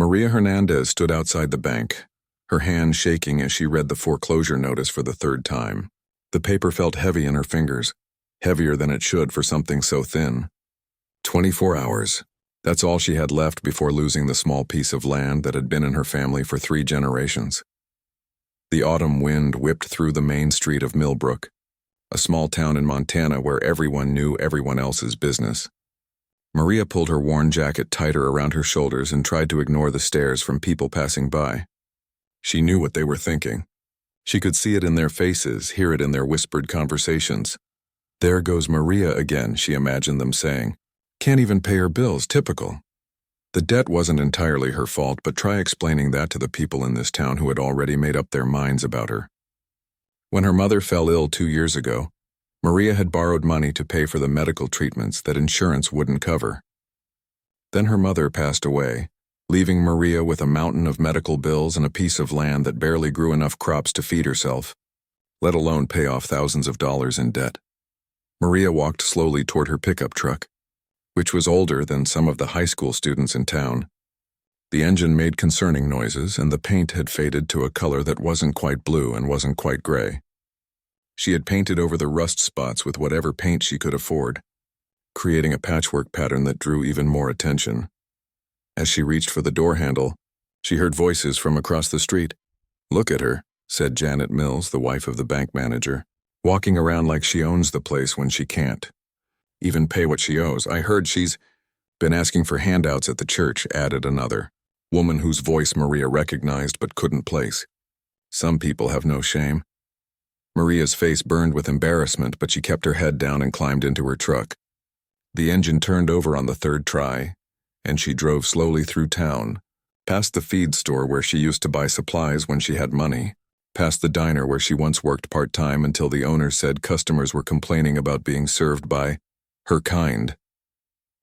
Maria Hernandez stood outside the bank, her hand shaking as she read the foreclosure notice for the third time. The paper felt heavy in her fingers, heavier than it should for something so thin. 24 hours. That's all she had left before losing the small piece of land that had been in her family for 3 generations. The autumn wind whipped through the main street of Millbrook, a small town in Montana where everyone knew everyone else's business. Maria pulled her worn jacket tighter around her shoulders and tried to ignore the stares from people passing by. She knew what they were thinking. She could see it in their faces, hear it in their whispered conversations. "There goes Maria again," she imagined them saying. "Can't even pay her bills, typical." The debt wasn't entirely her fault, but try explaining that to the people in this town who had already made up their minds about her. When her mother fell ill 2 years ago, Maria had borrowed money to pay for the medical treatments that insurance wouldn't cover. Then her mother passed away, leaving Maria with a mountain of medical bills and a piece of land that barely grew enough crops to feed herself, let alone pay off thousands of dollars in debt. Maria walked slowly toward her pickup truck, which was older than some of the high school students in town. The engine made concerning noises, and the paint had faded to a color that wasn't quite blue and wasn't quite gray. She had painted over the rust spots with whatever paint she could afford, creating a patchwork pattern that drew even more attention. As she reached for the door handle, she heard voices from across the street. "Look at her," said Janet Mills, the wife of the bank manager, "walking around like she owns the place when she can't even pay what she owes. I heard she's been asking for handouts at the church," added another woman whose voice Maria recognized but couldn't place. "Some people have no shame." Maria's face burned with embarrassment, but she kept her head down and climbed into her truck. The engine turned over on the third try, and she drove slowly through town, past the feed store where she used to buy supplies when she had money, past the diner where she once worked part-time until the owner said customers were complaining about being served by her kind.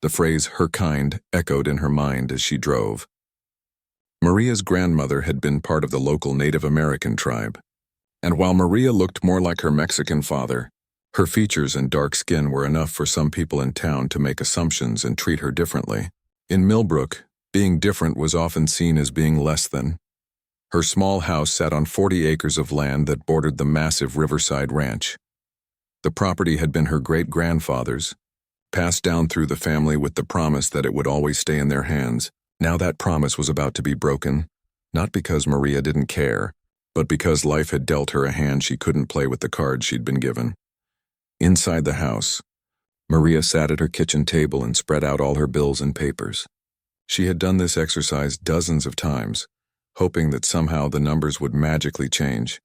The phrase "her kind" echoed in her mind as she drove. Maria's grandmother had been part of the local Native American tribe, and while Maria looked more like her Mexican father, her features and dark skin were enough for some people in town to make assumptions and treat her differently. In Millbrook, being different was often seen as being less than. Her small house sat on 40 acres of land that bordered the massive Riverside Ranch. The property had been her great-grandfather's, passed down through the family with the promise that it would always stay in their hands. Now that promise was about to be broken, not because Maria didn't care, but because life had dealt her a hand she couldn't play with the cards she'd been given. Inside the house, Maria sat at her kitchen table and spread out all her bills and papers. She had done this exercise dozens of times, hoping that somehow the numbers would magically change,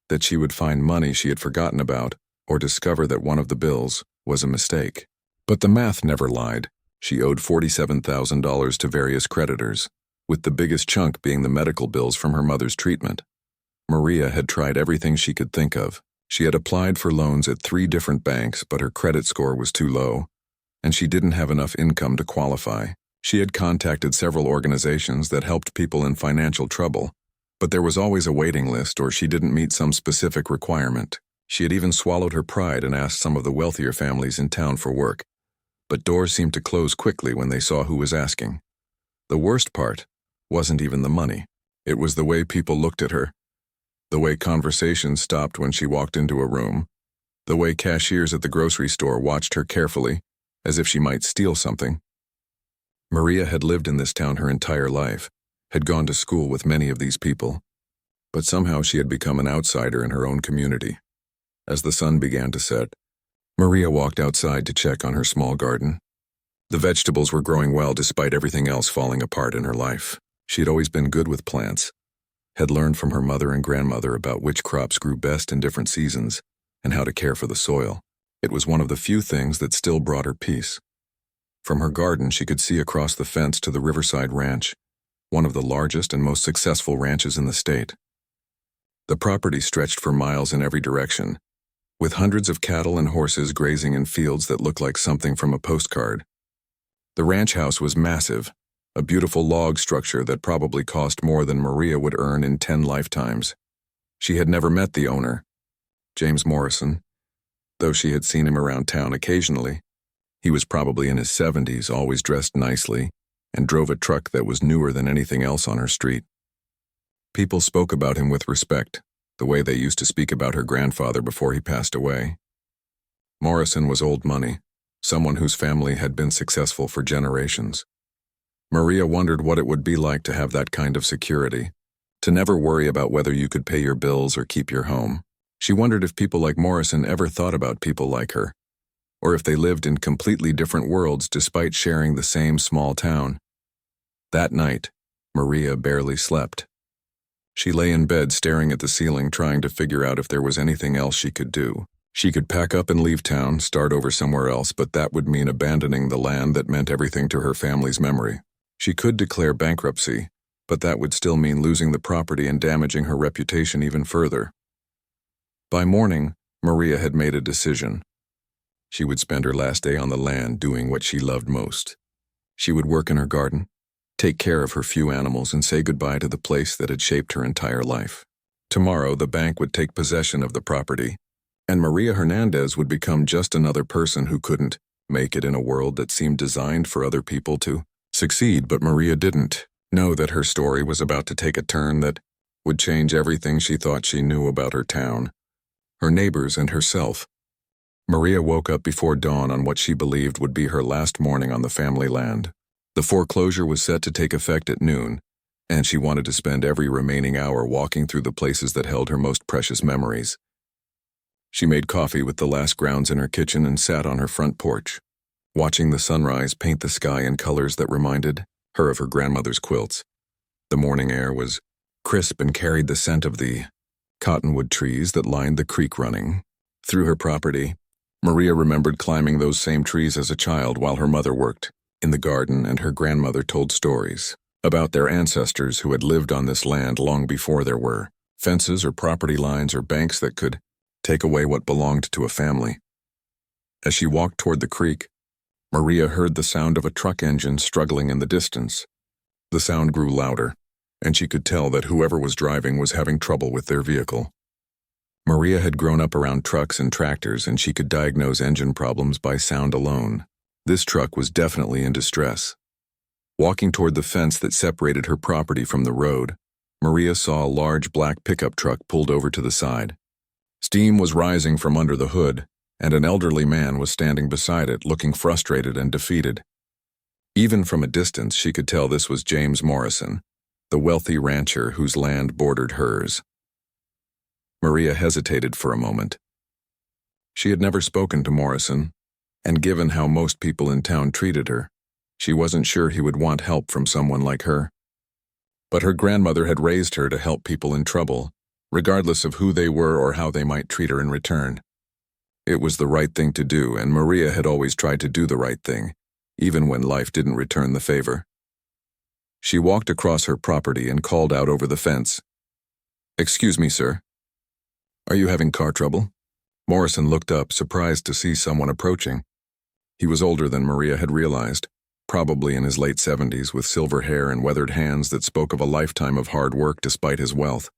that she would find money she had forgotten about, or discover that one of the bills was a mistake. But the math never lied. She owed $47,000 to various creditors, with the biggest chunk being the medical bills from her mother's treatment. Maria had tried everything she could think of. She had applied for loans at 3 different banks, but her credit score was too low, and she didn't have enough income to qualify. She had contacted several organizations that helped people in financial trouble, but there was always a waiting list or she didn't meet some specific requirement. She had even swallowed her pride and asked some of the wealthier families in town for work, but doors seemed to close quickly when they saw who was asking. The worst part wasn't even the money. It was the way people looked at her, the way conversations stopped when she walked into a room, the way cashiers at the grocery store watched her carefully, as if she might steal something. Maria had lived in this town her entire life, had gone to school with many of these people, but somehow she had become an outsider in her own community. As the sun began to set, Maria walked outside to check on her small garden. The vegetables were growing well despite everything else falling apart in her life. She had always been good with plants, had learned from her mother and grandmother about which crops grew best in different seasons and how to care for the soil. It was one of the few things that still brought her peace. From her garden, she could see across the fence to the Riverside Ranch, one of the largest and most successful ranches in the state. The property stretched for miles in every direction, with hundreds of cattle and horses grazing in fields that looked like something from a postcard. The ranch house was massive, a beautiful log structure that probably cost more than Maria would earn in 10 lifetimes. She had never met the owner, James Morrison, though she had seen him around town occasionally. He was probably in his 70s, always dressed nicely, and drove a truck that was newer than anything else on her street. People spoke about him with respect, the way they used to speak about her grandfather before he passed away. Morrison was old money, someone whose family had been successful for generations. Maria wondered what it would be like to have that kind of security, to never worry about whether you could pay your bills or keep your home. She wondered if people like Morrison ever thought about people like her, or if they lived in completely different worlds despite sharing the same small town. That night, Maria barely slept. She lay in bed staring at the ceiling, trying to figure out if there was anything else she could do. She could pack up and leave town, start over somewhere else, but that would mean abandoning the land that meant everything to her family's memory. She could declare bankruptcy, but that would still mean losing the property and damaging her reputation even further. By morning, Maria had made a decision. She would spend her last day on the land doing what she loved most. She would work in her garden, take care of her few animals, and say goodbye to the place that had shaped her entire life. Tomorrow, the bank would take possession of the property, and Maria Hernandez would become just another person who couldn't make it in a world that seemed designed for other people to succeed. But Maria didn't know that her story was about to take a turn that would change everything she thought she knew about her town, her neighbors, and herself. Maria woke up before dawn on what she believed would be her last morning on the family land. The foreclosure was set to take effect at noon, and she wanted to spend every remaining hour walking through the places that held her most precious memories. She made coffee with the last grounds in her kitchen and sat on her front porch, watching the sunrise paint the sky in colors that reminded her of her grandmother's quilts. The morning air was crisp and carried the scent of the cottonwood trees that lined the creek running through her property. Maria remembered climbing those same trees as a child while her mother worked in the garden, and her grandmother told stories about their ancestors who had lived on this land long before there were fences or property lines or banks that could take away what belonged to a family. As she walked toward the creek, Maria heard the sound of a truck engine struggling in the distance. The sound grew louder, and she could tell that whoever was driving was having trouble with their vehicle. Maria had grown up around trucks and tractors, and she could diagnose engine problems by sound alone. This truck was definitely in distress. Walking toward the fence that separated her property from the road, Maria saw a large black pickup truck pulled over to the side. Steam was rising from under the hood, and an elderly man was standing beside it, looking frustrated and defeated. Even from a distance, she could tell this was James Morrison, the wealthy rancher whose land bordered hers. Maria hesitated for a moment. She had never spoken to Morrison, and given how most people in town treated her, she wasn't sure he would want help from someone like her. But her grandmother had raised her to help people in trouble, regardless of who they were or how they might treat her in return. It was the right thing to do, and Maria had always tried to do the right thing, even when life didn't return the favor. She walked across her property and called out over the fence, "Excuse me, sir. Are you having car trouble?" Morrison looked up, surprised to see someone approaching. He was older than Maria had realized, probably in his late 70s, with silver hair and weathered hands that spoke of a lifetime of hard work despite his wealth.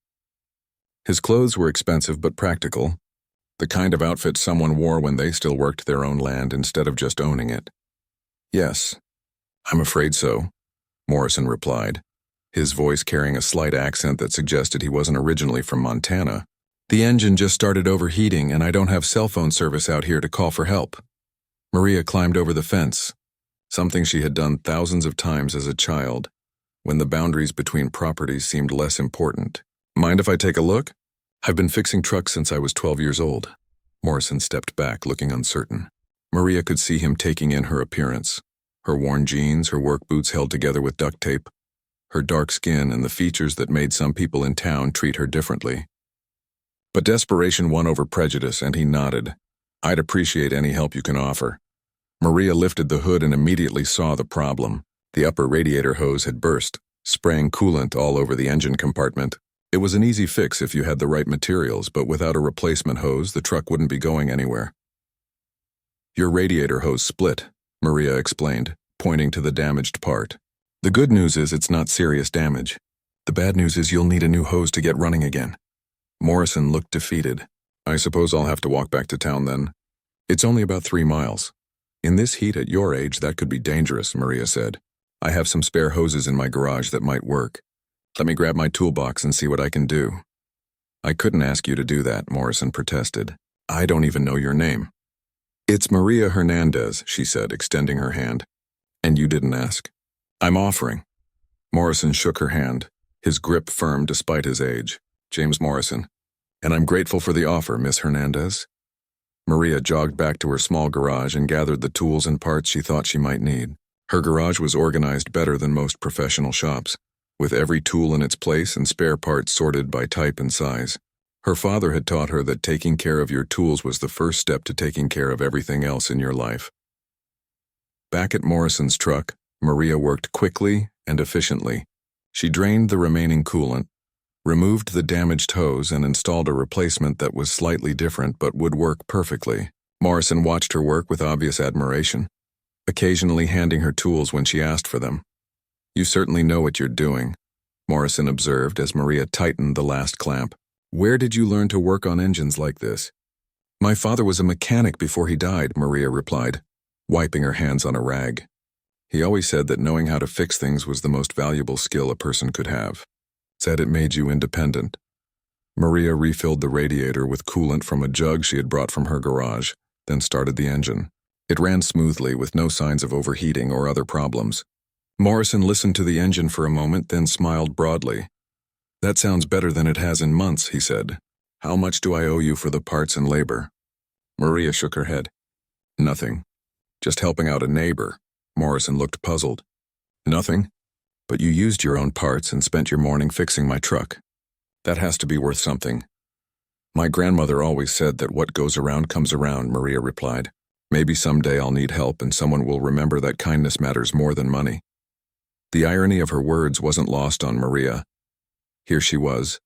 His clothes were expensive but practical, the kind of outfit someone wore when they still worked their own land instead of just owning it. "Yes, I'm afraid so," Morrison replied, his voice carrying a slight accent that suggested he wasn't originally from Montana. "The engine just started overheating, and I don't have cell phone service out here to call for help." Maria climbed over the fence, something she had done thousands of times as a child, when the boundaries between properties seemed less important. "Mind if I take a look? I've been fixing trucks since I was 12 years old." Morrison stepped back, looking uncertain. Maria could see him taking in her appearance, her worn jeans, her work boots held together with duct tape, her dark skin, and the features that made some people in town treat her differently. But desperation won over prejudice, and he nodded. "I'd appreciate any help you can offer." Maria lifted the hood and immediately saw the problem. The upper radiator hose had burst, spraying coolant all over the engine compartment. It was an easy fix if you had the right materials, but without a replacement hose, the truck wouldn't be going anywhere. "Your radiator hose split," Maria explained, pointing to the damaged part. "The good news is it's not serious damage. The bad news is you'll need a new hose to get running again." Morrison looked defeated. "I suppose I'll have to walk back to town then. It's only about 3 miles. In this heat at your age, that could be dangerous," Maria said. I have some spare hoses in my garage that might work. Let me grab my toolbox and see what I can do." "I couldn't ask you to do that," Morrison protested. "I don't even know your name." "It's Maria Hernandez," she said, extending her hand. "And you didn't ask." "I'm offering." Morrison shook her hand, his grip firm despite his age. "James Morrison. And I'm grateful for the offer, Miss Hernandez." Maria jogged back to her small garage and gathered the tools and parts she thought she might need. Her garage was organized better than most professional shops, with every tool in its place and spare parts sorted by type and size. Her father had taught her that taking care of your tools was the first step to taking care of everything else in your life. Back at Morrison's truck, Maria worked quickly and efficiently. She drained the remaining coolant, removed the damaged hose, and installed a replacement that was slightly different but would work perfectly. Morrison watched her work with obvious admiration, occasionally handing her tools when she asked for them. "You certainly know what you're doing," Morrison observed as Maria tightened the last clamp. "Where did you learn to work on engines like this?" "My father was a mechanic before he died," Maria replied, wiping her hands on a rag. "He always said that knowing how to fix things was the most valuable skill a person could have. Said it made you independent." Maria refilled the radiator with coolant from a jug she had brought from her garage, then started the engine. It ran smoothly with no signs of overheating or other problems. Morrison listened to the engine for a moment, then smiled broadly. "That sounds better than it has in months," he said. "How much do I owe you for the parts and labor?" Maria shook her head. "Nothing. Just helping out a neighbor." Morrison looked puzzled. "Nothing? But you used your own parts and spent your morning fixing my truck. That has to be worth something." "My grandmother always said that what goes around comes around," Maria replied. "Maybe someday I'll need help and someone will remember that kindness matters more than money." The irony of her words wasn't lost on Maria. Here she was,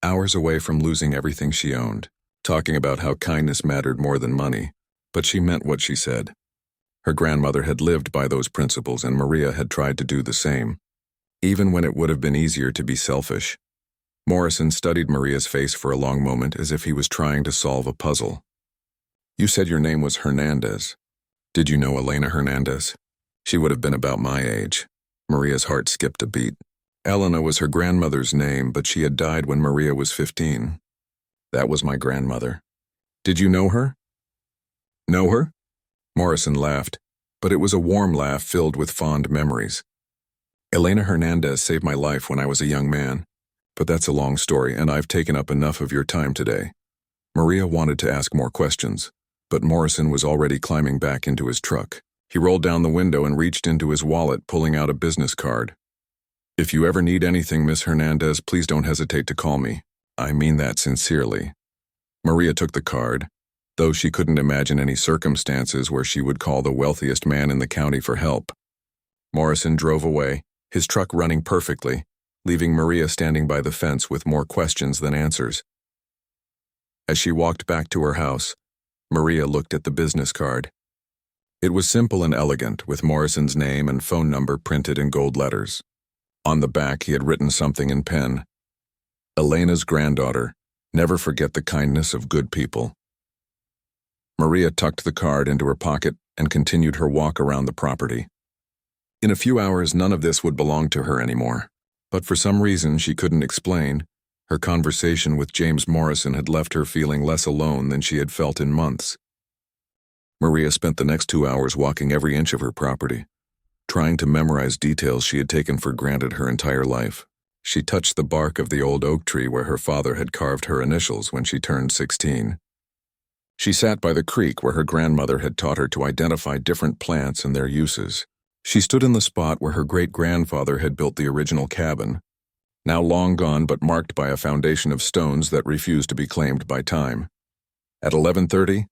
hours away from losing everything she owned, talking about how kindness mattered more than money, but she meant what she said. Her grandmother had lived by those principles, and Maria had tried to do the same, even when it would have been easier to be selfish. Morrison studied Maria's face for a long moment as if he was trying to solve a puzzle. "You said your name was Hernandez. Did you know Elena Hernandez?" "She would have been about my age." Maria's heart skipped a beat. Elena was her grandmother's name, but she had died when Maria was 15. "That was my grandmother." "Did you know her?" "Know her?" Morrison laughed, but it was a warm laugh filled with fond memories. "Elena Hernandez saved my life when I was a young man. But that's a long story, and I've taken up enough of your time today." Maria wanted to ask more questions, but Morrison was already climbing back into his truck. He rolled down the window and reached into his wallet, pulling out a business card. "If you ever need anything, Miss Hernandez, please don't hesitate to call me. I mean that sincerely." Maria took the card, though she couldn't imagine any circumstances where she would call the wealthiest man in the county for help. Morrison drove away, his truck running perfectly, leaving Maria standing by the fence with more questions than answers. As she walked back to her house, Maria looked at the business card. It was simple and elegant, with Morrison's name and phone number printed in gold letters. On the back, he had written something in pen. "Elena's granddaughter. Never forget the kindness of good people." Maria tucked the card into her pocket and continued her walk around the property. In a few hours, none of this would belong to her anymore. But for some reason she couldn't explain, her conversation with James Morrison had left her feeling less alone than she had felt in months. Maria spent the next 2 hours walking every inch of her property, trying to memorize details she had taken for granted her entire life. She touched the bark of the old oak tree where her father had carved her initials when she turned 16. She sat by the creek where her grandmother had taught her to identify different plants and their uses. She stood in the spot where her great-grandfather had built the original cabin, now long gone but marked by a foundation of stones that refused to be claimed by time. At 11:30,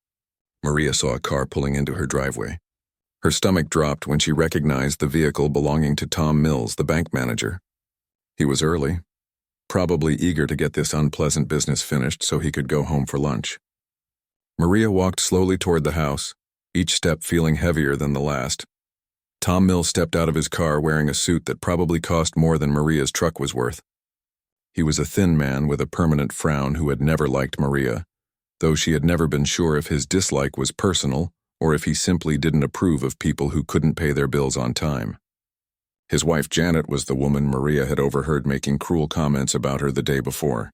Maria saw a car pulling into her driveway. Her stomach dropped when she recognized the vehicle belonging to Tom Mills, the bank manager. He was early, probably eager to get this unpleasant business finished so he could go home for lunch. Maria walked slowly toward the house, each step feeling heavier than the last. Tom Mills stepped out of his car wearing a suit that probably cost more than Maria's truck was worth. He was a thin man with a permanent frown who had never liked Maria, though she had never been sure if his dislike was personal or if he simply didn't approve of people who couldn't pay their bills on time. His wife Janet was the woman Maria had overheard making cruel comments about her the day before.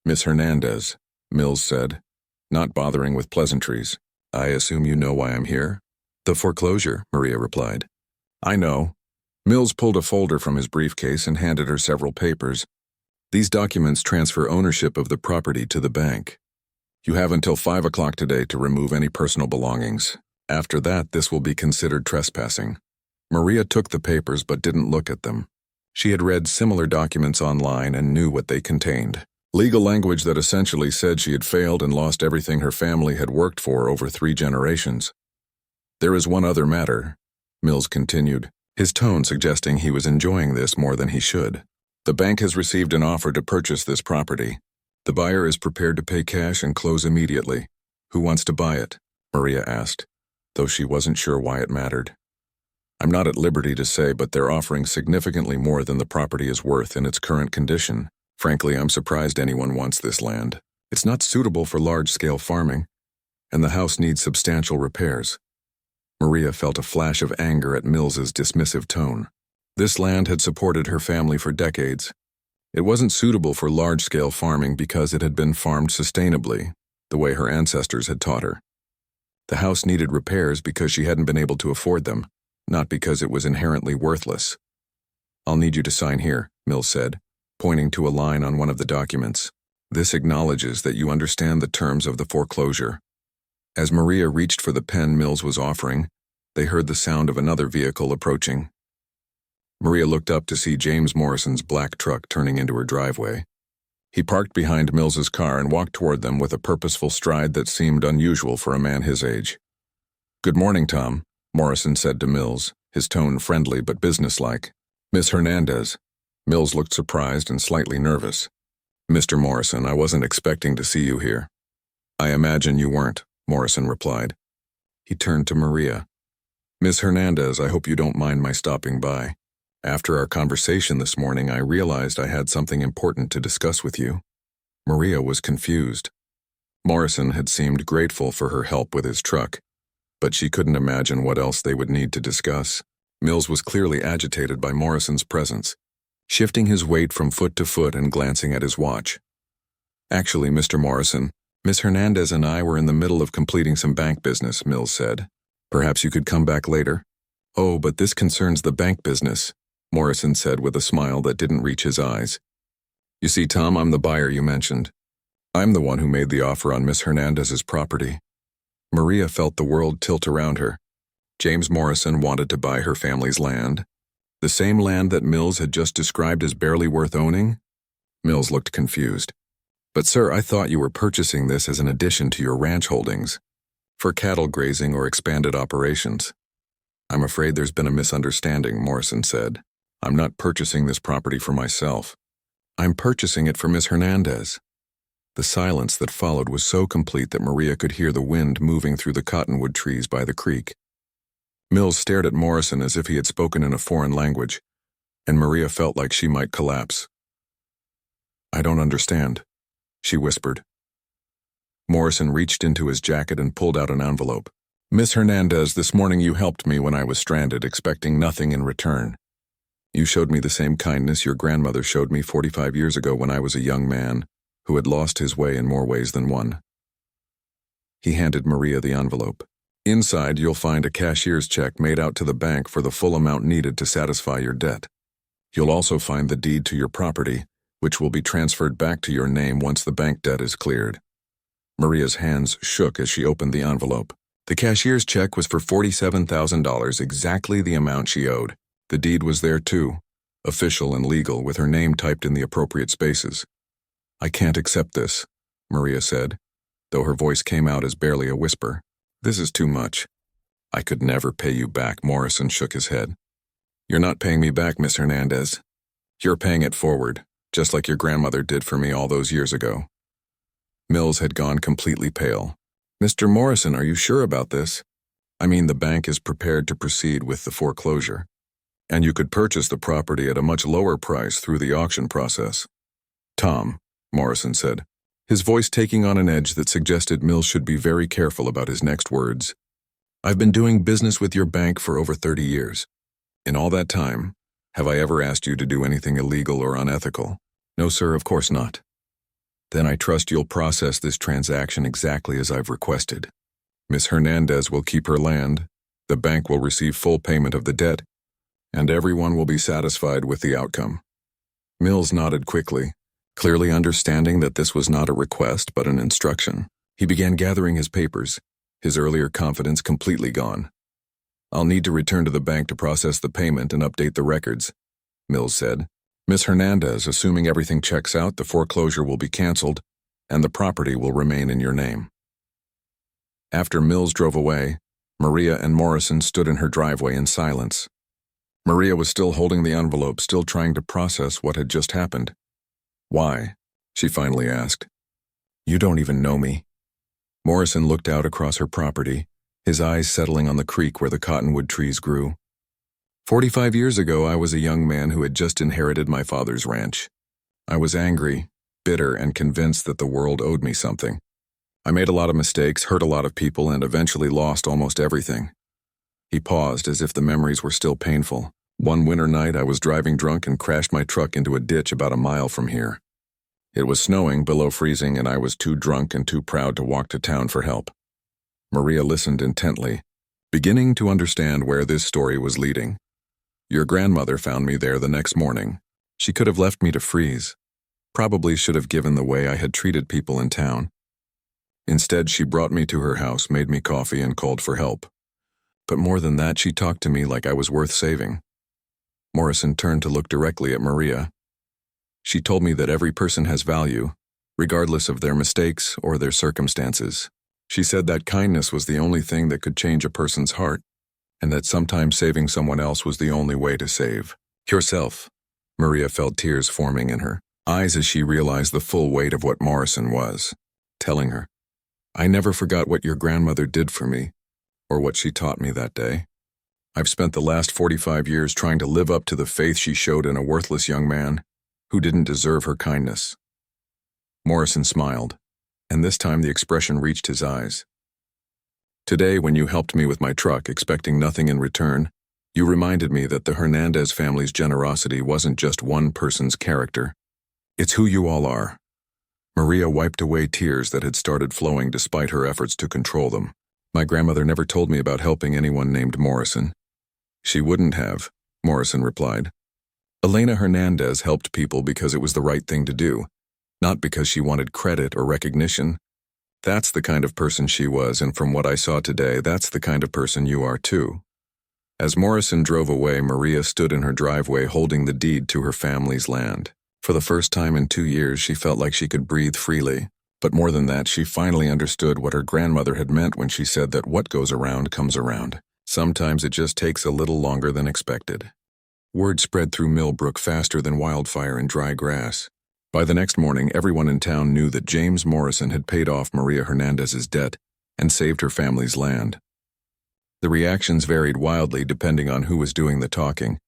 "Miss Hernandez," Mills said, not bothering with pleasantries. "I assume you know why I'm here?" "The foreclosure," Maria replied. "I know." Mills pulled a folder from his briefcase and handed her several papers. "These documents transfer ownership of the property to the bank. You have until 5 o'clock today to remove any personal belongings. After that, this will be considered trespassing." Maria took the papers but didn't look at them. She had read similar documents online and knew what they contained. Legal language that essentially said she had failed and lost everything her family had worked for over 3 generations. "There is one other matter," Mills continued, his tone suggesting he was enjoying this more than he should. "The bank has received an offer to purchase this property. The buyer is prepared to pay cash and close immediately. Who wants to buy it?" Maria asked, though she wasn't sure why it mattered. "I'm not at liberty to say, but they're offering significantly more than the property is worth in its current condition. Frankly, I'm surprised anyone wants this land. It's not suitable for large-scale farming, and the house needs substantial repairs." Maria felt a flash of anger at Mills's dismissive tone. This land had supported her family for decades. It wasn't suitable for large-scale farming because it had been farmed sustainably, the way her ancestors had taught her. The house needed repairs because she hadn't been able to afford them, not because it was inherently worthless. "I'll need you to sign here," Mills said, pointing to a line on one of the documents. "This acknowledges that you understand the terms of the foreclosure." As Maria reached for the pen Mills was offering, they heard the sound of another vehicle approaching. Maria looked up to see James Morrison's black truck turning into her driveway. He parked behind Mills's car and walked toward them with a purposeful stride that seemed unusual for a man his age. "Good morning, Tom," Morrison said to Mills, his tone friendly but businesslike. "Miss Hernandez." Mills looked surprised and slightly nervous. "Mr. Morrison, I wasn't expecting to see you here." "I imagine you weren't," Morrison replied. He turned to Maria. "Miss Hernandez, I hope you don't mind my stopping by. After our conversation this morning, I realized I had something important to discuss with you." Maria was confused. Morrison had seemed grateful for her help with his truck, but she couldn't imagine what else they would need to discuss. Mills was clearly agitated by Morrison's presence, shifting his weight from foot to foot and glancing at his watch. "Actually, Mr. Morrison, Miss Hernandez and I were in the middle of completing some bank business," Mills said. "Perhaps you could come back later?" "Oh, but this concerns the bank business," Morrison said with a smile that didn't reach his eyes. "You see, Tom, I'm the buyer you mentioned. I'm the one who made the offer on Miss Hernandez's property." Maria felt the world tilt around her. James Morrison wanted to buy her family's land. The same land that Mills had just described as barely worth owning? Mills looked confused. "But sir, I thought you were purchasing this as an addition to your ranch holdings, for cattle grazing or expanded operations." "I'm afraid there's been a misunderstanding," Morrison said. "I'm not purchasing this property for myself. I'm purchasing it for Miss Hernandez." The silence that followed was so complete that Maria could hear the wind moving through the cottonwood trees by the creek. Mills stared at Morrison as if he had spoken in a foreign language, and Maria felt like she might collapse. "I don't understand," she whispered. Morrison reached into his jacket and pulled out an envelope. "Miss Hernandez, this morning you helped me when I was stranded, expecting nothing in return. You showed me the same kindness your grandmother showed me 45 years ago when I was a young man who had lost his way in more ways than one." He handed Maria the envelope. "Inside, you'll find a cashier's check made out to the bank for the full amount needed to satisfy your debt. You'll also find the deed to your property, which will be transferred back to your name once the bank debt is cleared." Maria's hands shook as she opened the envelope. The cashier's check was for $47,000, exactly the amount she owed. The deed was there too, official and legal, with her name typed in the appropriate spaces. "I can't accept this," Maria said, though her voice came out as barely a whisper. "This is too much." "I could never pay you back," Morrison shook his head. "You're not paying me back, Miss Hernandez. You're paying it forward, just like your grandmother did for me all those years ago." Mills had gone completely pale. "Mr. Morrison, are you sure about this? I mean, the bank is prepared to proceed with the foreclosure, and you could purchase the property at a much lower price through the auction process." "Tom," Morrison said, his voice taking on an edge that suggested Mills should be very careful about his next words. "I've been doing business with your bank for over 30 years. In all that time, Have I ever asked you to do anything illegal or unethical? No, sir, of course not. Then I trust you'll process this transaction exactly as I've requested. Miss Hernandez will keep her land, the bank will receive full payment of the debt, and everyone will be satisfied with the outcome. Mills nodded quickly, clearly understanding that this was not a request but an instruction. He began gathering his papers, his earlier confidence completely gone. I'll need to return to the bank to process the payment and update the records, Mills said. Miss Hernandez, assuming everything checks out, the foreclosure will be canceled, and the property will remain in your name. After Mills drove away, Maria and Morrison stood in her driveway in silence. Maria was still holding the envelope, still trying to process what had just happened. Why? She finally asked. You don't even know me. Morrison looked out across her property, his eyes settling on the creek where the cottonwood trees grew. 45 years ago, I was a young man who had just inherited my father's ranch. I was angry, bitter, and convinced that the world owed me something. I made a lot of mistakes, hurt a lot of people, and eventually lost almost everything. He paused as if the memories were still painful. One winter night, I was driving drunk and crashed my truck into a ditch about a mile from here. It was snowing, below freezing, and I was too drunk and too proud to walk to town for help. Maria listened intently, beginning to understand where this story was leading. Your grandmother found me there the next morning. She could have left me to freeze. Probably should have given the way I had treated people in town. Instead, she brought me to her house, made me coffee, and called for help. But more than that, she talked to me like I was worth saving. Morrison turned to look directly at Maria. She told me that every person has value, regardless of their mistakes or their circumstances. She said that kindness was the only thing that could change a person's heart, and that sometimes saving someone else was the only way to save yourself. Maria felt tears forming in her eyes as she realized the full weight of what Morrison was telling her. I never forgot what your grandmother did for me, or what she taught me that day. I've spent the last 45 years trying to live up to the faith she showed in a worthless young man who didn't deserve her kindness. Morrison smiled, and this time the expression reached his eyes. Today, when you helped me with my truck, expecting nothing in return, you reminded me that the Hernandez family's generosity wasn't just one person's character. It's who you all are. Maria wiped away tears that had started flowing despite her efforts to control them. My grandmother never told me about helping anyone named Morrison. She wouldn't have, Morrison replied. Elena Hernandez helped people because it was the right thing to do, not because she wanted credit or recognition. That's the kind of person she was, and from what I saw today, that's the kind of person you are too. As Morrison drove away, Maria stood in her driveway holding the deed to her family's land. For the first time in 2 years, she felt like she could breathe freely. But more than that, she finally understood what her grandmother had meant when she said that what goes around comes around. Sometimes it just takes a little longer than expected. Word spread through Millbrook faster than wildfire in dry grass. By the next morning, everyone in town knew that James Morrison had paid off Maria Hernandez's debt and saved her family's land. The reactions varied wildly depending on who was doing the talking.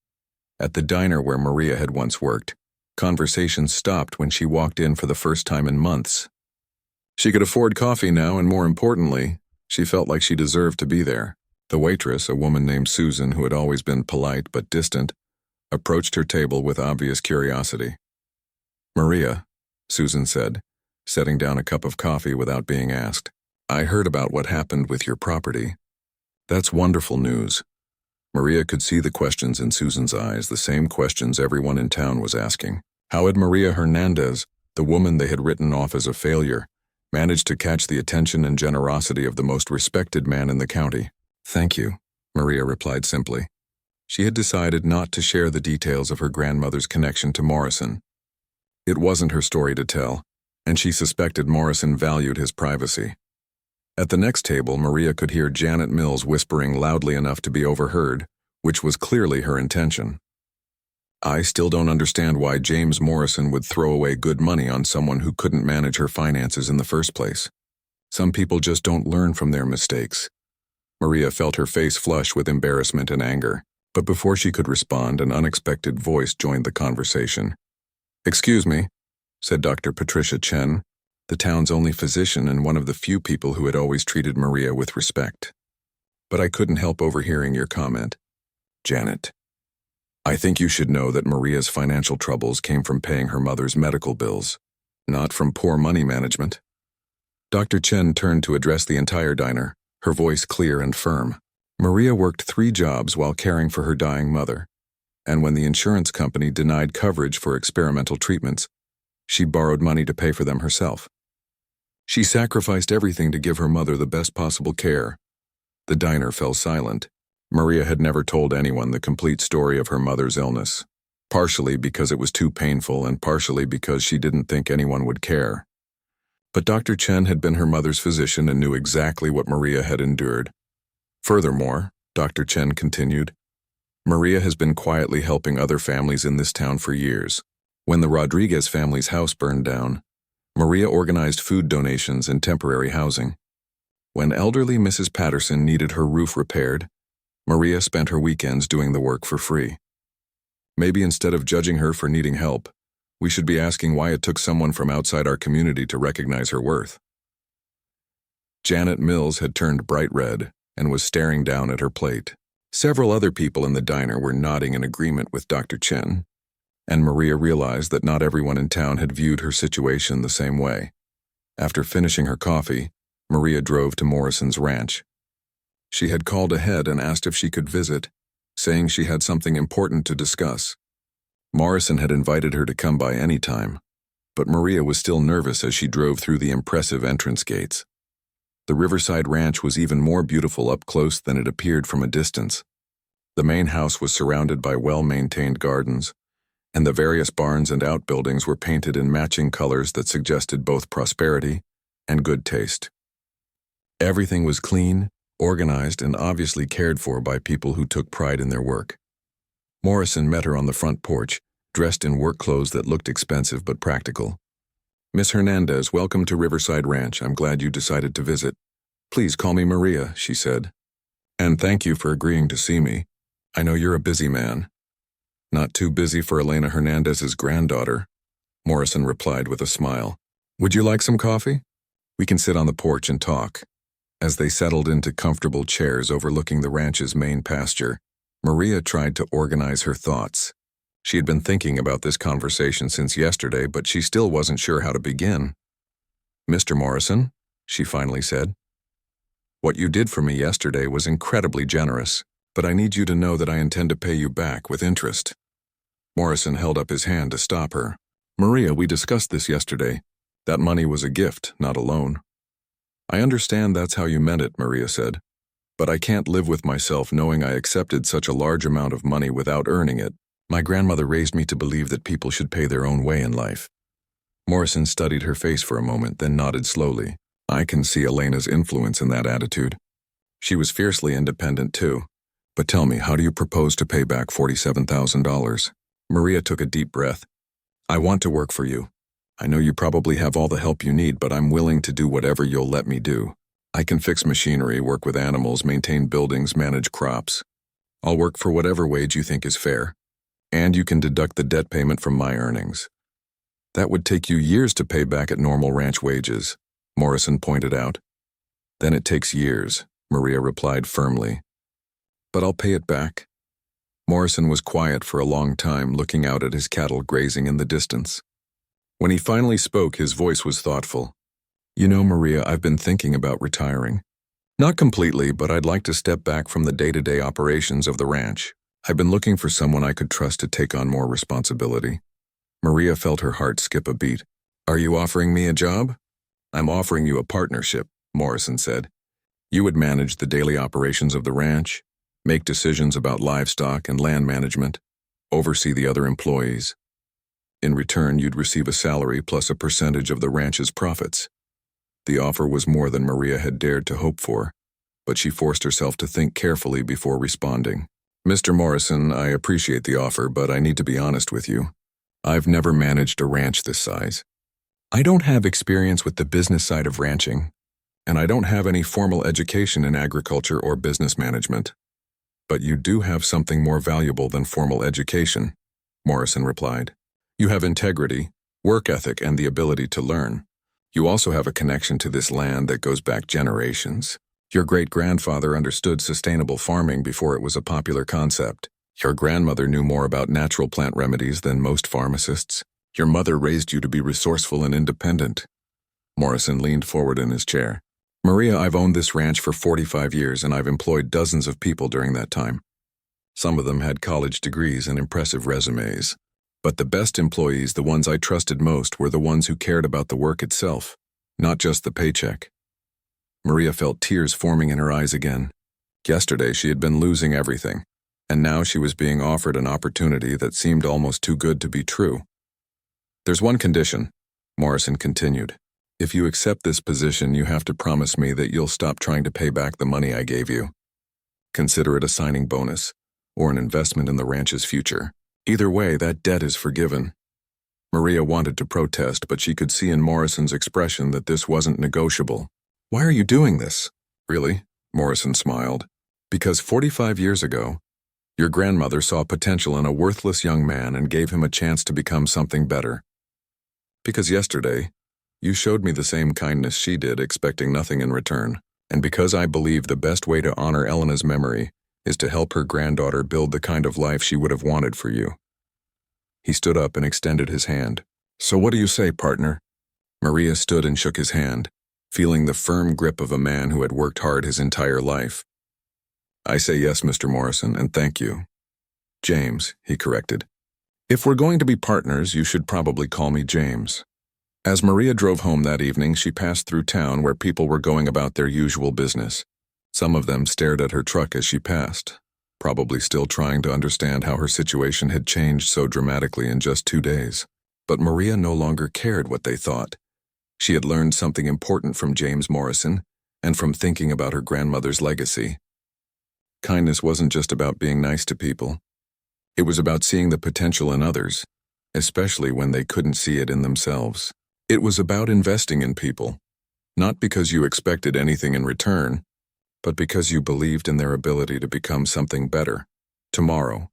At the diner where Maria had once worked, conversations stopped when she walked in for the first time in months. She could afford coffee now, and more importantly, she felt like she deserved to be there. The waitress, a woman named Susan who had always been polite but distant, approached her table with obvious curiosity. Maria, Susan said, setting down a cup of coffee without being asked. I heard about what happened with your property. That's wonderful news. Maria could see the questions in Susan's eyes, the same questions everyone in town was asking. How had Maria Hernandez, the woman they had written off as a failure, managed to catch the attention and generosity of the most respected man in the county? Thank you, Maria replied simply. She had decided not to share the details of her grandmother's connection to Morrison. It wasn't her story to tell, and she suspected Morrison valued his privacy. At the next table, Maria could hear Janet Mills whispering loudly enough to be overheard, which was clearly her intention. I still don't understand why James Morrison would throw away good money on someone who couldn't manage her finances in the first place. Some people just don't learn from their mistakes. Maria felt her face flush with embarrassment and anger, but before she could respond, an unexpected voice joined the conversation. Excuse me, said Dr. Patricia Chen, the town's only physician and one of the few people who had always treated Maria with respect. But I couldn't help overhearing your comment. Janet. I think you should know that Maria's financial troubles came from paying her mother's medical bills, not from poor money management. Dr. Chen turned to address the entire diner, her voice clear and firm. Maria worked 3 jobs while caring for her dying mother, and when the insurance company denied coverage for experimental treatments, she borrowed money to pay for them herself. She sacrificed everything to give her mother the best possible care. The diner fell silent. Maria had never told anyone the complete story of her mother's illness, partially because it was too painful and partially because she didn't think anyone would care. But Dr. Chen had been her mother's physician and knew exactly what Maria had endured. Furthermore, Dr. Chen continued, Maria has been quietly helping other families in this town for years. When the Rodriguez family's house burned down, Maria organized food donations and temporary housing. When elderly Mrs. Patterson needed her roof repaired, Maria spent her weekends doing the work for free. Maybe instead of judging her for needing help, we should be asking why it took someone from outside our community to recognize her worth. Janet Mills had turned bright red and was staring down at her plate. Several other people in the diner were nodding in agreement with Dr. Chen, and Maria realized that not everyone in town had viewed her situation the same way. After finishing her coffee, Maria drove to Morrison's ranch. She had called ahead and asked if she could visit, saying she had something important to discuss. Morrison had invited her to come by any time, but Maria was still nervous as she drove through the impressive entrance gates. The Riverside Ranch was even more beautiful up close than it appeared from a distance. The main house was surrounded by well-maintained gardens, and the various barns and outbuildings were painted in matching colors that suggested both prosperity and good taste. Everything was clean, organized, and obviously cared for by people who took pride in their work. Morrison met her on the front porch, dressed in work clothes that looked expensive but practical. Miss Hernandez, welcome to Riverside Ranch. I'm glad you decided to visit. Please call me Maria, she said. And thank you for agreeing to see me. I know you're a busy man. Not too busy for Elena Hernandez's granddaughter, Morrison replied with a smile. Would you like some coffee? We can sit on the porch and talk. As they settled into comfortable chairs overlooking the ranch's main pasture, Maria tried to organize her thoughts. She had been thinking about this conversation since yesterday, but she still wasn't sure how to begin. Mr. Morrison, she finally said, what you did for me yesterday was incredibly generous, but I need you to know that I intend to pay you back with interest. Morrison held up his hand to stop her. Maria, we discussed this yesterday. That money was a gift, not a loan. I understand that's how you meant it, Maria said, but I can't live with myself knowing I accepted such a large amount of money without earning it. My grandmother raised me to believe that people should pay their own way in life. Morrison studied her face for a moment, then nodded slowly. I can see Elena's influence in that attitude. She was fiercely independent too. But tell me, how do you propose to pay back $47,000? Maria took a deep breath. I want to work for you. I know you probably have all the help you need, but I'm willing to do whatever you'll let me do. I can fix machinery, work with animals, maintain buildings, manage crops. I'll work for whatever wage you think is fair. And you can deduct the debt payment from my earnings. That would take you years to pay back at normal ranch wages, Morrison pointed out. Then it takes years, Maria replied firmly. But I'll pay it back. Morrison was quiet for a long time, looking out at his cattle grazing in the distance. When he finally spoke, his voice was thoughtful. You know, Maria, I've been thinking about retiring. Not completely, but I'd like to step back from the day-to-day operations of the ranch. I've been looking for someone I could trust to take on more responsibility. Maria felt her heart skip a beat. Are you offering me a job? I'm offering you a partnership, Morrison said. You would manage the daily operations of the ranch, make decisions about livestock and land management, oversee the other employees. In return, you'd receive a salary plus a percentage of the ranch's profits. The offer was more than Maria had dared to hope for, but she forced herself to think carefully before responding. Mr. Morrison, I appreciate the offer, but I need to be honest with you. I've never managed a ranch this size. I don't have experience with the business side of ranching, and I don't have any formal education in agriculture or business management. But you do have something more valuable than formal education, Morrison replied. You have integrity, work ethic, and the ability to learn. You also have a connection to this land that goes back generations. Your great-grandfather understood sustainable farming before it was a popular concept. Your grandmother knew more about natural plant remedies than most pharmacists. Your mother raised you to be resourceful and independent. Morrison leaned forward in his chair. Maria, I've owned this ranch for 45 years and I've employed dozens of people during that time. Some of them had college degrees and impressive resumes. But the best employees, the ones I trusted most, were the ones who cared about the work itself, not just the paycheck. Maria felt tears forming in her eyes again. Yesterday she had been losing everything, and now she was being offered an opportunity that seemed almost too good to be true. There's one condition, Morrison continued. If you accept this position, you have to promise me that you'll stop trying to pay back the money I gave you. Consider it a signing bonus, or an investment in the ranch's future. Either way, that debt is forgiven. Maria wanted to protest, but she could see in Morrison's expression that this wasn't negotiable. Why are you doing this? Really? Morrison smiled. Because 45 years ago, your grandmother saw potential in a worthless young man and gave him a chance to become something better. Because yesterday, you showed me the same kindness she did, expecting nothing in return. And because I believe the best way to honor Elena's memory is to help her granddaughter build the kind of life she would have wanted for you. He stood up and extended his hand. So what do you say, partner? Maria stood and shook his hand, feeling the firm grip of a man who had worked hard his entire life. I say yes, Mr. Morrison, and thank you. James, he corrected. If we're going to be partners, you should probably call me James. As Maria drove home that evening, she passed through town where people were going about their usual business. Some of them stared at her truck as she passed, probably still trying to understand how her situation had changed so dramatically in just 2 days. But Maria no longer cared what they thought. She had learned something important from James Morrison and from thinking about her grandmother's legacy. Kindness wasn't just about being nice to people. It was about seeing the potential in others, especially when they couldn't see it in themselves. It was about investing in people, not because you expected anything in return, but because you believed in their ability to become something better. Tomorrow,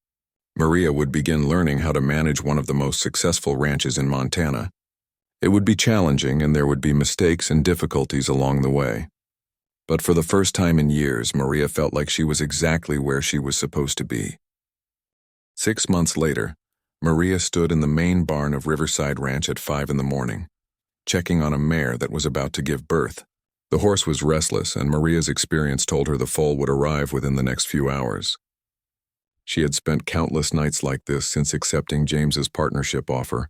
Maria would begin learning how to manage one of the most successful ranches in Montana. It would be challenging and there would be mistakes and difficulties along the way. But for the first time in years, Maria felt like she was exactly where she was supposed to be. 6 months later, Maria stood in the main barn of Riverside Ranch at 5 a.m, checking on a mare that was about to give birth. The horse was restless, and Maria's experience told her the foal would arrive within the next few hours. She had spent countless nights like this since accepting James's partnership offer,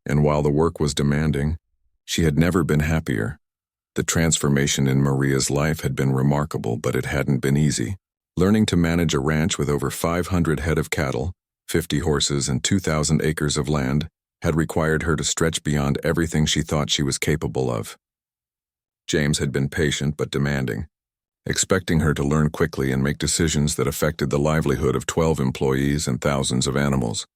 and while the work was demanding, she had never been happier. The transformation in Maria's life had been remarkable, but it hadn't been easy. Learning to manage a ranch with over 500 head of cattle, 50 horses, and 2,000 acres of land had required her to stretch beyond everything she thought she was capable of. James had been patient but demanding, expecting her to learn quickly and make decisions that affected the livelihood of 12 employees and thousands of animals.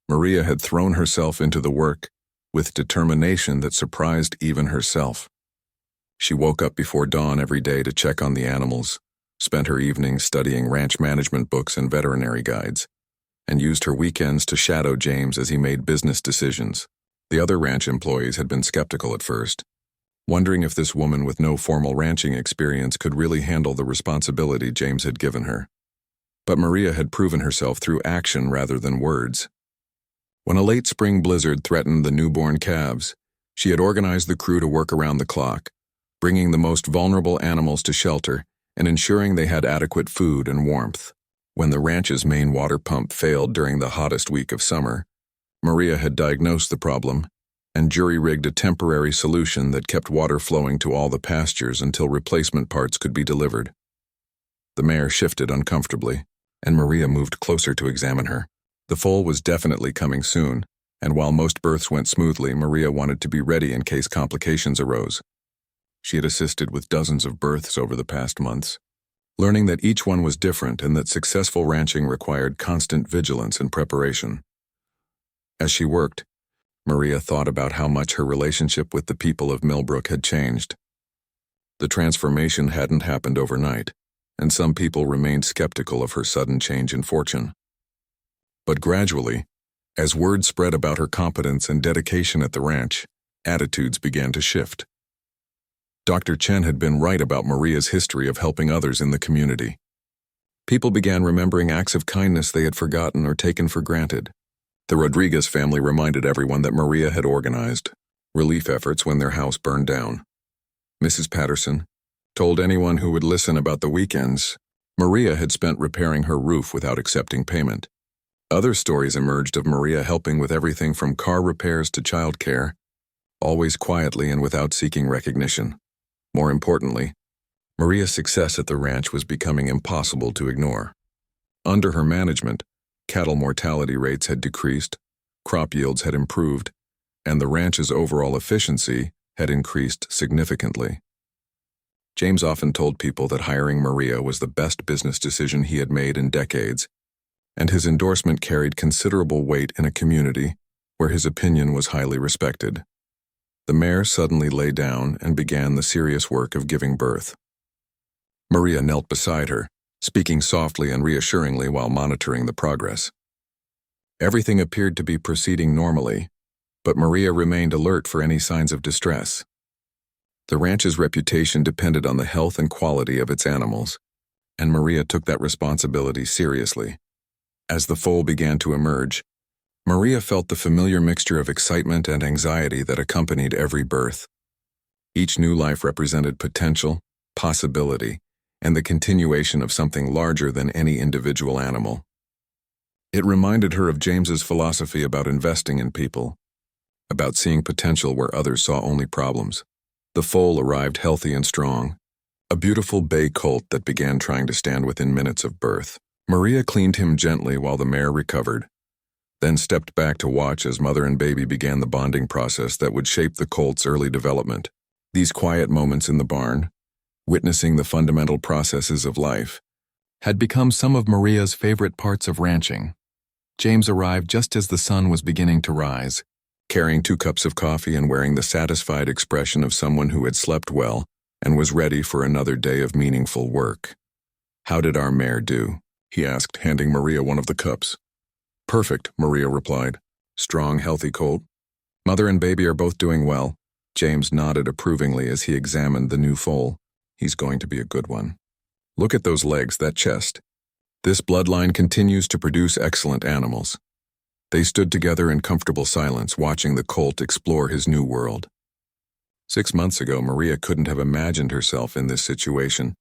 Maria had thrown herself into the work with determination that surprised even herself. She woke up before dawn every day to check on the animals, spent her evenings studying ranch management books and veterinary guides, and used her weekends to shadow James as he made business decisions. The other ranch employees had been skeptical at first, wondering if this woman with no formal ranching experience could really handle the responsibility James had given her. But Maria had proven herself through action rather than words. When a late spring blizzard threatened the newborn calves, she had organized the crew to work around the clock, bringing the most vulnerable animals to shelter and ensuring they had adequate food and warmth. When the ranch's main water pump failed during the hottest week of summer, Maria had diagnosed the problem and jury-rigged a temporary solution that kept water flowing to all the pastures until replacement parts could be delivered. The mare shifted uncomfortably, and Maria moved closer to examine her. The foal was definitely coming soon, and while most births went smoothly, Maria wanted to be ready in case complications arose. She had assisted with dozens of births over the past months, learning that each one was different and that successful ranching required constant vigilance and preparation. As she worked, Maria thought about how much her relationship with the people of Millbrook had changed. The transformation hadn't happened overnight, and some people remained skeptical of her sudden change in fortune. But gradually, as word spread about her competence and dedication at the ranch, attitudes began to shift. Dr. Chen had been right about Maria's history of helping others in the community. People began remembering acts of kindness they had forgotten or taken for granted. The Rodriguez family reminded everyone that Maria had organized relief efforts when their house burned down. Mrs. Patterson told anyone who would listen about the weekends Maria had spent repairing her roof without accepting payment. Other stories emerged of Maria helping with everything from car repairs to childcare, always quietly and without seeking recognition. More importantly, Maria's success at the ranch was becoming impossible to ignore. Under her management, cattle mortality rates had decreased, crop yields had improved, and the ranch's overall efficiency had increased significantly. James often told people that hiring Maria was the best business decision he had made in decades, and his endorsement carried considerable weight in a community where his opinion was highly respected. The mare suddenly lay down and began the serious work of giving birth. Maria knelt beside her, speaking softly and reassuringly while monitoring the progress. Everything appeared to be proceeding normally, but Maria remained alert for any signs of distress. The ranch's reputation depended on the health and quality of its animals, and Maria took that responsibility seriously. As the foal began to emerge, Maria felt the familiar mixture of excitement and anxiety that accompanied every birth. Each new life represented potential, possibility, and the continuation of something larger than any individual animal. It reminded her of James's philosophy about investing in people, about seeing potential where others saw only problems. The foal arrived healthy and strong, a beautiful bay colt that began trying to stand within minutes of birth. Maria cleaned him gently while the mare recovered, then stepped back to watch as mother and baby began the bonding process that would shape the colt's early development. These quiet moments in the barn, witnessing the fundamental processes of life, had become some of Maria's favorite parts of ranching. James arrived just as the sun was beginning to rise, carrying 2 cups of coffee and wearing the satisfied expression of someone who had slept well and was ready for another day of meaningful work. "How did our mare do?" he asked, handing Maria one of the cups. "Perfect," Maria replied. "Strong, healthy colt. Mother and baby are both doing well." James nodded approvingly as he examined the new foal. "He's going to be a good one. Look at those legs, that chest. This bloodline continues to produce excellent animals." They stood together in comfortable silence, watching the colt explore his new world. 6 months ago, Maria couldn't have imagined herself in this situation,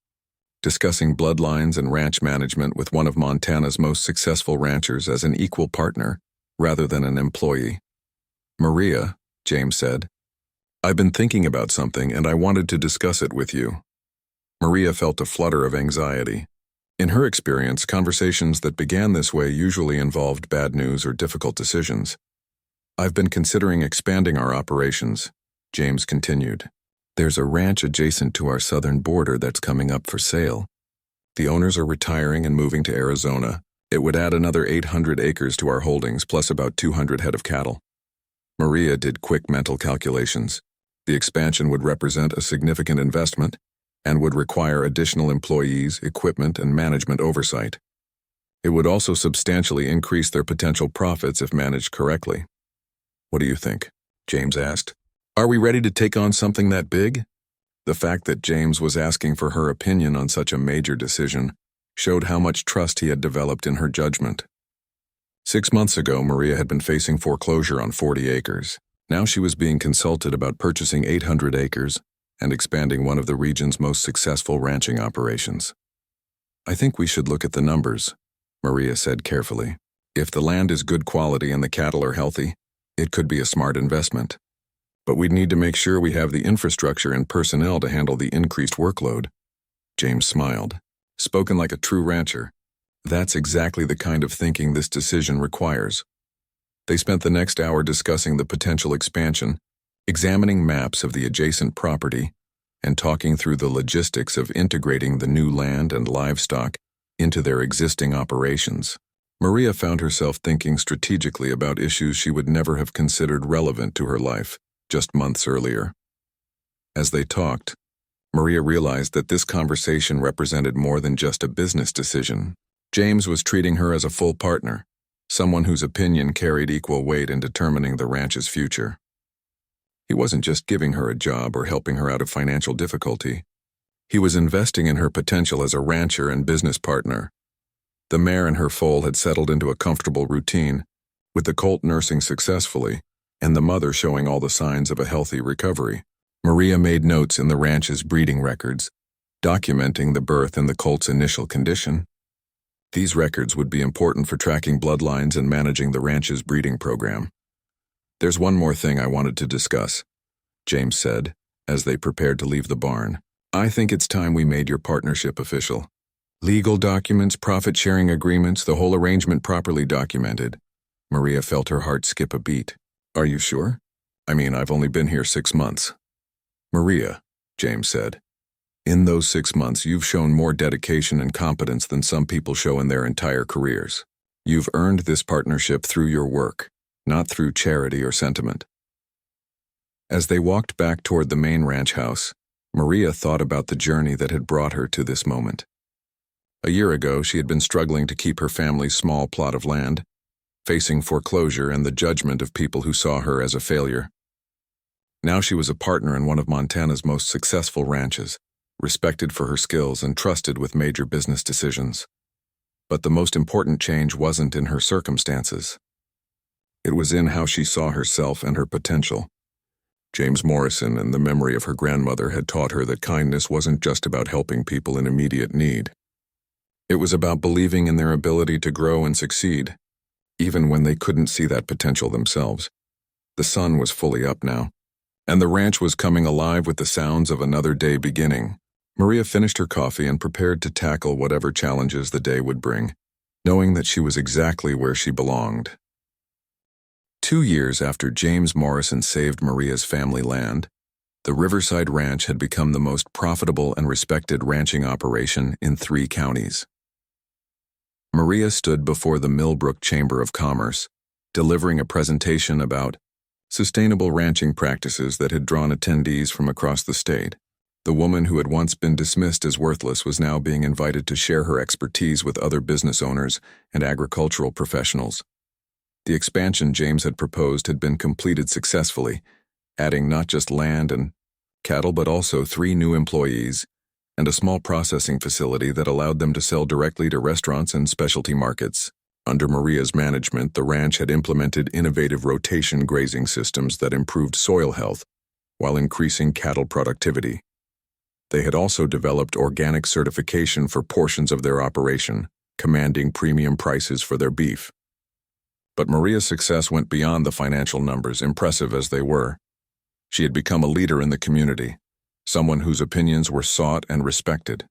discussing bloodlines and ranch management with one of Montana's most successful ranchers as an equal partner, rather than an employee. "Maria," James said, "I've been thinking about something and I wanted to discuss it with you." Maria felt a flutter of anxiety. In her experience, conversations that began this way usually involved bad news or difficult decisions. "I've been considering expanding our operations," James continued. "There's a ranch adjacent to our southern border that's coming up for sale. The owners are retiring and moving to Arizona. It would add another 800 acres to our holdings, plus about 200 head of cattle." Maria did quick mental calculations. The expansion would represent a significant investment and would require additional employees, equipment, and management oversight. It would also substantially increase their potential profits if managed correctly. "What do you think?" James asked. "Are we ready to take on something that big?" The fact that James was asking for her opinion on such a major decision showed how much trust he had developed in her judgment. 6 months ago, Maria had been facing foreclosure on 40 acres. Now she was being consulted about purchasing 800 acres and expanding one of the region's most successful ranching operations. "I think we should look at the numbers," Maria said carefully. "If the land is good quality and the cattle are healthy, it could be a smart investment. But we'd need to make sure we have the infrastructure and personnel to handle the increased workload." James smiled. Spoken like a true rancher. That's exactly the kind of thinking this decision requires. They spent the next hour discussing the potential expansion, examining maps of the adjacent property, and talking through the logistics of integrating the new land and livestock into their existing operations. Maria found herself thinking strategically about issues she would never have considered relevant to her life just months earlier. As they talked, Maria realized that this conversation represented more than just a business decision. James was treating her as a full partner, someone whose opinion carried equal weight in determining the ranch's future. He wasn't just giving her a job or helping her out of financial difficulty. He was investing in her potential as a rancher and business partner, The mare and her foal had settled into a comfortable routine, with the colt nursing successfully and the mother showing all the signs of a healthy recovery. Maria made notes in the ranch's breeding records, documenting the birth and the colt's initial condition. These records would be important for tracking bloodlines and managing the ranch's breeding program. "There's one more thing I wanted to discuss," James said, as they prepared to leave the barn. "I think it's time we made your partnership official. Legal documents, profit-sharing agreements, the whole arrangement properly documented." Maria felt her heart skip a beat. "Are you sure? I mean, I've only been here 6 months. "Maria," James said, "in those 6 months you've shown more dedication and competence than some people show in their entire careers. You've earned this partnership through your work, not through charity or sentiment." As they walked back toward the main ranch house, Maria thought about the journey that had brought her to this moment. A year ago, she had been struggling to keep her family's small plot of land, facing foreclosure and the judgment of people who saw her as a failure. Now she was a partner in one of Montana's most successful ranches, respected for her skills and trusted with major business decisions. But the most important change wasn't in her circumstances. It was in how she saw herself and her potential. James Morrison and the memory of her grandmother had taught her that kindness wasn't just about helping people in immediate need. It was about believing in their ability to grow and succeed, even when they couldn't see that potential themselves. The sun was fully up now, and the ranch was coming alive with the sounds of another day beginning. Maria finished her coffee and prepared to tackle whatever challenges the day would bring, knowing that she was exactly where she belonged. 2 years after James Morrison saved Maria's family land, the Riverside Ranch had become the most profitable and respected ranching operation in 3 counties. Maria stood before the Millbrook Chamber of Commerce, delivering a presentation about sustainable ranching practices that had drawn attendees from across the state. The woman who had once been dismissed as worthless was now being invited to share her expertise with other business owners and agricultural professionals. The expansion James had proposed had been completed successfully, adding not just land and cattle but also 3 new employees and a small processing facility that allowed them to sell directly to restaurants and specialty markets. Under Maria's management, the ranch had implemented innovative rotation grazing systems that improved soil health while increasing cattle productivity. They had also developed organic certification for portions of their operation, commanding premium prices for their beef. But Maria's success went beyond the financial numbers, impressive as they were. She had become a leader in the community, someone whose opinions were sought and respected.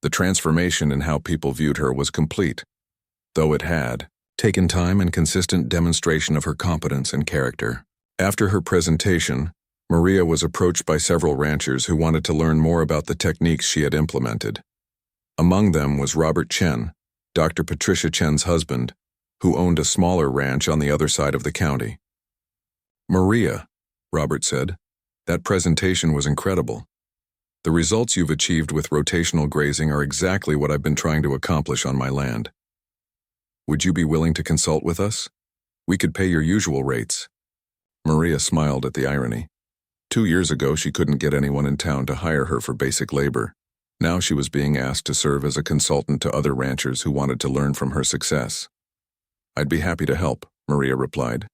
The transformation in how people viewed her was complete, though it had taken time and consistent demonstration of her competence and character. After her presentation, Maria was approached by several ranchers who wanted to learn more about the techniques she had implemented. Among them was Robert Chen, Dr. Patricia Chen's husband, who owned a smaller ranch on the other side of the county. "Maria," Robert said, "that presentation was incredible. The results you've achieved with rotational grazing are exactly what I've been trying to accomplish on my land. Would you be willing to consult with us? We could pay your usual rates." Maria smiled at the irony. 2 years ago, she couldn't get anyone in town to hire her for basic labor. Now she was being asked to serve as a consultant to other ranchers who wanted to learn from her success. "I'd be happy to help," Maria replied.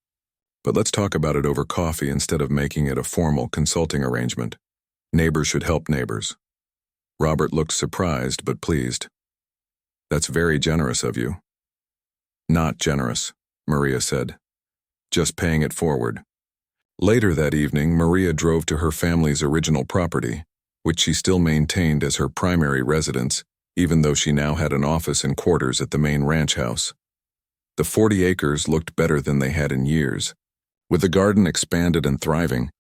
"But let's talk about it over coffee instead of making it a formal consulting arrangement. Neighbors should help neighbors." Robert looked surprised but pleased. "That's very generous of you." "Not generous," Maria said. "Just paying it forward." Later that evening, Maria drove to her family's original property, which she still maintained as her primary residence, even though she now had an office and quarters at the main ranch house. The 40 acres looked better than they had in years. With the garden expanded and thriving,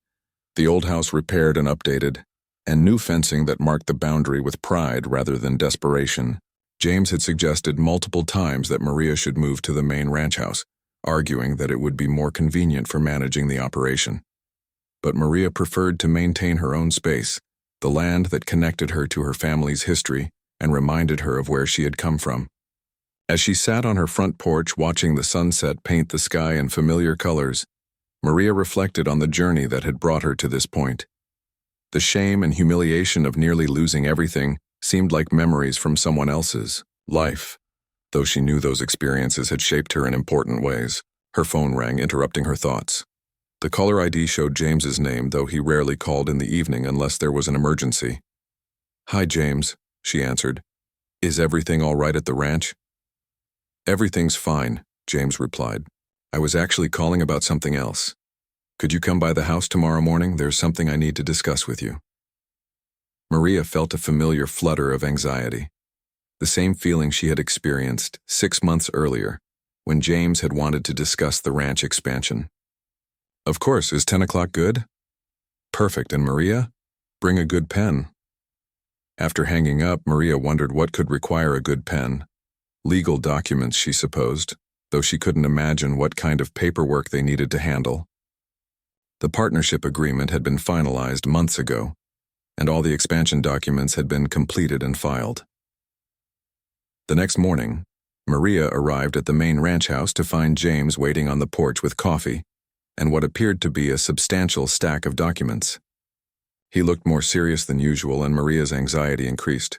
the old house repaired and updated, and new fencing that marked the boundary with pride rather than desperation, James had suggested multiple times that Maria should move to the main ranch house, arguing that it would be more convenient for managing the operation. But Maria preferred to maintain her own space, the land that connected her to her family's history and reminded her of where she had come from. As she sat on her front porch watching the sunset paint the sky in familiar colors, Maria reflected on the journey that had brought her to this point. The shame and humiliation of nearly losing everything seemed like memories from someone else's life. Though she knew those experiences had shaped her in important ways, her phone rang, interrupting her thoughts. The caller ID showed James's name, though he rarely called in the evening unless there was an emergency. "Hi, James," she answered. "Is everything all right at the ranch?" "Everything's fine," James replied. "I was actually calling about something else. Could you come by the house tomorrow morning? There's something I need to discuss with you." Maria felt a familiar flutter of anxiety, the same feeling she had experienced 6 months earlier when James had wanted to discuss the ranch expansion. "Of course, is 10 o'clock good?" "Perfect, and Maria? Bring a good pen." After hanging up, Maria wondered what could require a good pen. Legal documents, she supposed, though she couldn't imagine what kind of paperwork they needed to handle. The partnership agreement had been finalized months ago, and all the expansion documents had been completed and filed. The next morning, Maria arrived at the main ranch house to find James waiting on the porch with coffee and what appeared to be a substantial stack of documents. He looked more serious than usual, and Maria's anxiety increased.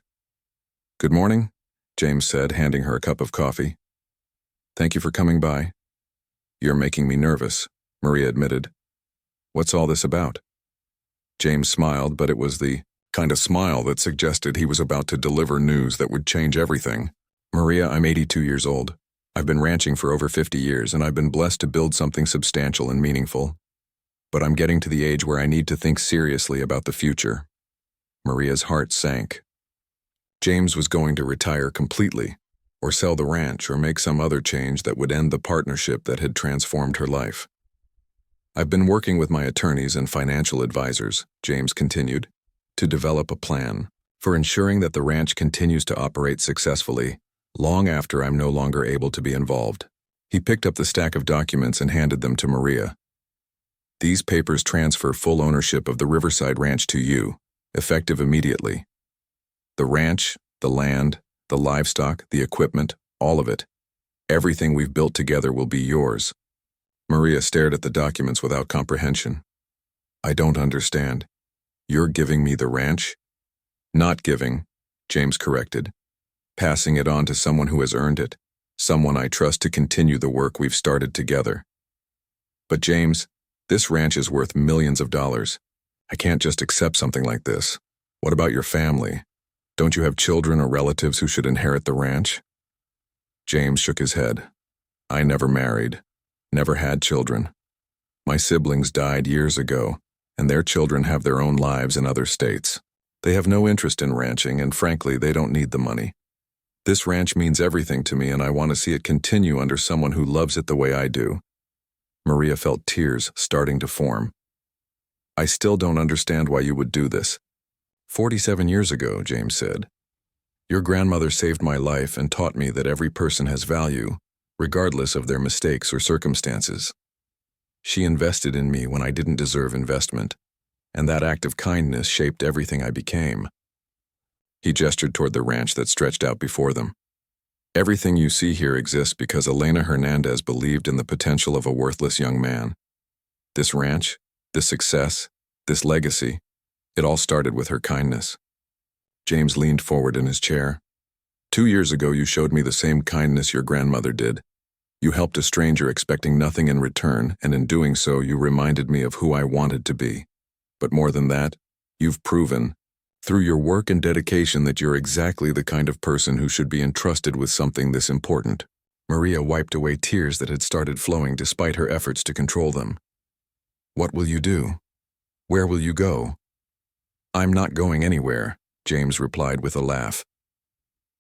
"Good morning," James said, handing her a cup of coffee. "Thank you for coming by." "You're making me nervous," Maria admitted. "What's all this about?" James smiled, but it was the kind of smile that suggested he was about to deliver news that would change everything. "Maria, I'm 82 years old. I've been ranching for over 50 years, and I've been blessed to build something substantial and meaningful. But I'm getting to the age where I need to think seriously about the future." Maria's heart sank. James was going to retire completely, or sell the ranch, or make some other change that would end the partnership that had transformed her life. "I've been working with my attorneys and financial advisors," James continued, "to develop a plan for ensuring that the ranch continues to operate successfully long after I'm no longer able to be involved." He picked up the stack of documents and handed them to Maria. "These papers transfer full ownership of the Riverside Ranch to you, effective immediately. The ranch, the land, the livestock, the equipment, all of it. Everything we've built together will be yours." Maria stared at the documents without comprehension. "I don't understand. You're giving me the ranch?" "Not giving," James corrected. "Passing it on to someone who has earned it, someone I trust to continue the work we've started together." "But James, this ranch is worth millions of dollars. I can't just accept something like this. What about your family? Don't you have children or relatives who should inherit the ranch?" James shook his head. "I never married, never had children. My siblings died years ago, and their children have their own lives in other states. They have no interest in ranching, and frankly, they don't need the money. This ranch means everything to me, and I want to see it continue under someone who loves it the way I do." Maria felt tears starting to form. "I still don't understand why you would do this." 47 years ago, James said, "your grandmother saved my life and taught me that every person has value, regardless of their mistakes or circumstances. She invested in me when I didn't deserve investment, and that act of kindness shaped everything I became." He gestured toward the ranch that stretched out before them. "Everything you see here exists because Elena Hernandez believed in the potential of a worthless young man. This ranch, this success, this legacy, it all started with her kindness." James leaned forward in his chair. 2 years ago, you showed me the same kindness your grandmother did. You helped a stranger expecting nothing in return, and in doing so, you reminded me of who I wanted to be. But more than that, you've proven, through your work and dedication, that you're exactly the kind of person who should be entrusted with something this important." Maria wiped away tears that had started flowing despite her efforts to control them. "What will you do? Where will you go?" "I'm not going anywhere," James replied with a laugh.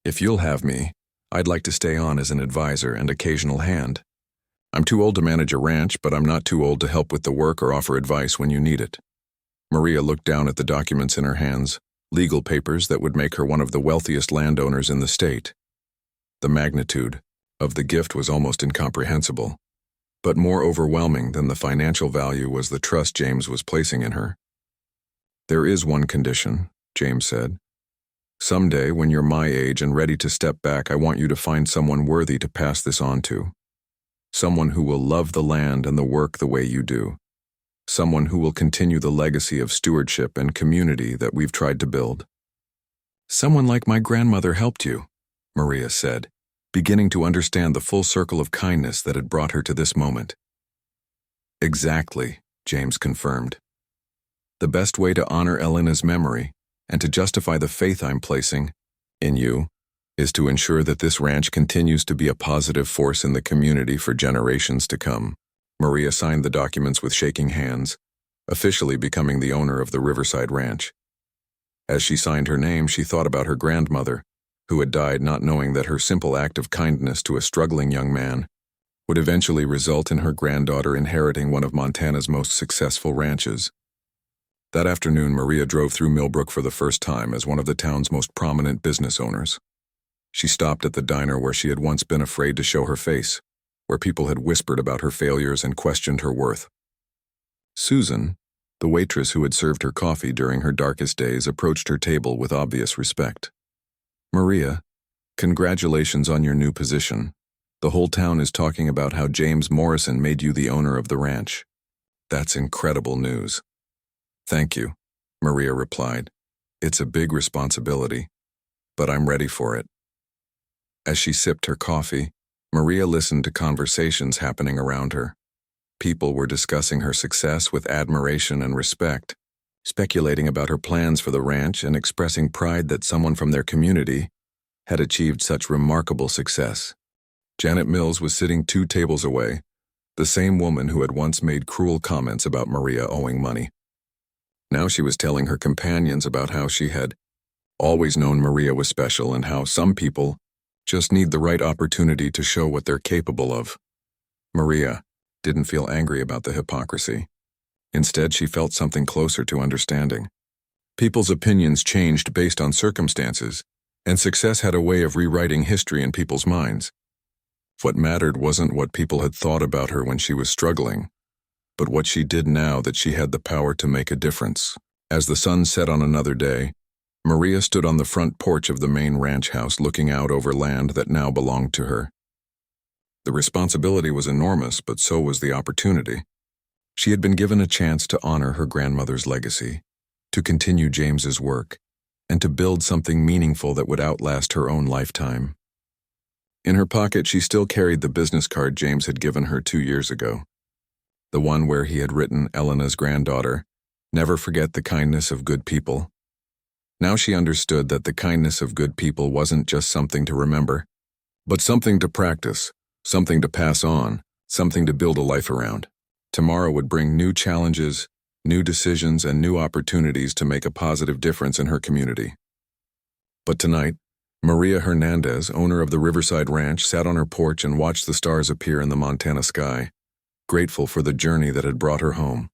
"If you'll have me, I'd like to stay on as an advisor and occasional hand. I'm too old to manage a ranch, but I'm not too old to help with the work or offer advice when you need it." Maria looked down at the documents in her hands, legal papers that would make her one of the wealthiest landowners in the state. The magnitude of the gift was almost incomprehensible, but more overwhelming than the financial value was the trust James was placing in her. "There is one condition," James said. "Someday, when you're my age and ready to step back, I want you to find someone worthy to pass this on to. Someone who will love the land and the work the way you do. Someone who will continue the legacy of stewardship and community that we've tried to build." "Someone like my grandmother helped you," Maria said, beginning to understand the full circle of kindness that had brought her to this moment. Exactly, James confirmed. The best way to honor Elena's memory and to justify the faith I'm placing in you is to ensure that this ranch continues to be a positive force in the community for generations to come. Maria signed the documents with shaking hands, officially becoming the owner of the Riverside Ranch. As she signed her name, she thought about her grandmother, who had died not knowing that her simple act of kindness to a struggling young man would eventually result in her granddaughter inheriting one of Montana's most successful ranches. That afternoon, Maria drove through Millbrook for the first time as one of the town's most prominent business owners. She stopped at the diner where she had once been afraid to show her face, where people had whispered about her failures and questioned her worth. Susan, the waitress who had served her coffee during her darkest days, approached her table with obvious respect. "Maria, congratulations on your new position. The whole town is talking about how James Morrison made you the owner of the ranch. That's incredible news." "Thank you," Maria replied. "It's a big responsibility, but I'm ready for it." As she sipped her coffee, Maria listened to conversations happening around her. People were discussing her success with admiration and respect, speculating about her plans for the ranch and expressing pride that someone from their community had achieved such remarkable success. Janet Mills was sitting 2 tables away, the same woman who had once made cruel comments about Maria owing money. Now she was telling her companions about how she had always known Maria was special and how some people just need the right opportunity to show what they're capable of. Maria didn't feel angry about the hypocrisy. Instead, she felt something closer to understanding. People's opinions changed based on circumstances, and success had a way of rewriting history in people's minds. What mattered wasn't what people had thought about her when she was struggling, but what she did now that she had the power to make a difference. As the sun set on another day, Maria stood on the front porch of the main ranch house looking out over land that now belonged to her. The responsibility was enormous, but so was the opportunity. She had been given a chance to honor her grandmother's legacy, to continue James's work, and to build something meaningful that would outlast her own lifetime. In her pocket, she still carried the business card James had given her 2 years ago, the one where he had written Elena's granddaughter, "Never forget the kindness of good people." Now she understood that the kindness of good people wasn't just something to remember, but something to practice, something to pass on, something to build a life around. Tomorrow would bring new challenges, new decisions, and new opportunities to make a positive difference in her community. But tonight, Maria Hernandez, owner of the Riverside Ranch, sat on her porch and watched the stars appear in the Montana sky, grateful for the journey that had brought her home.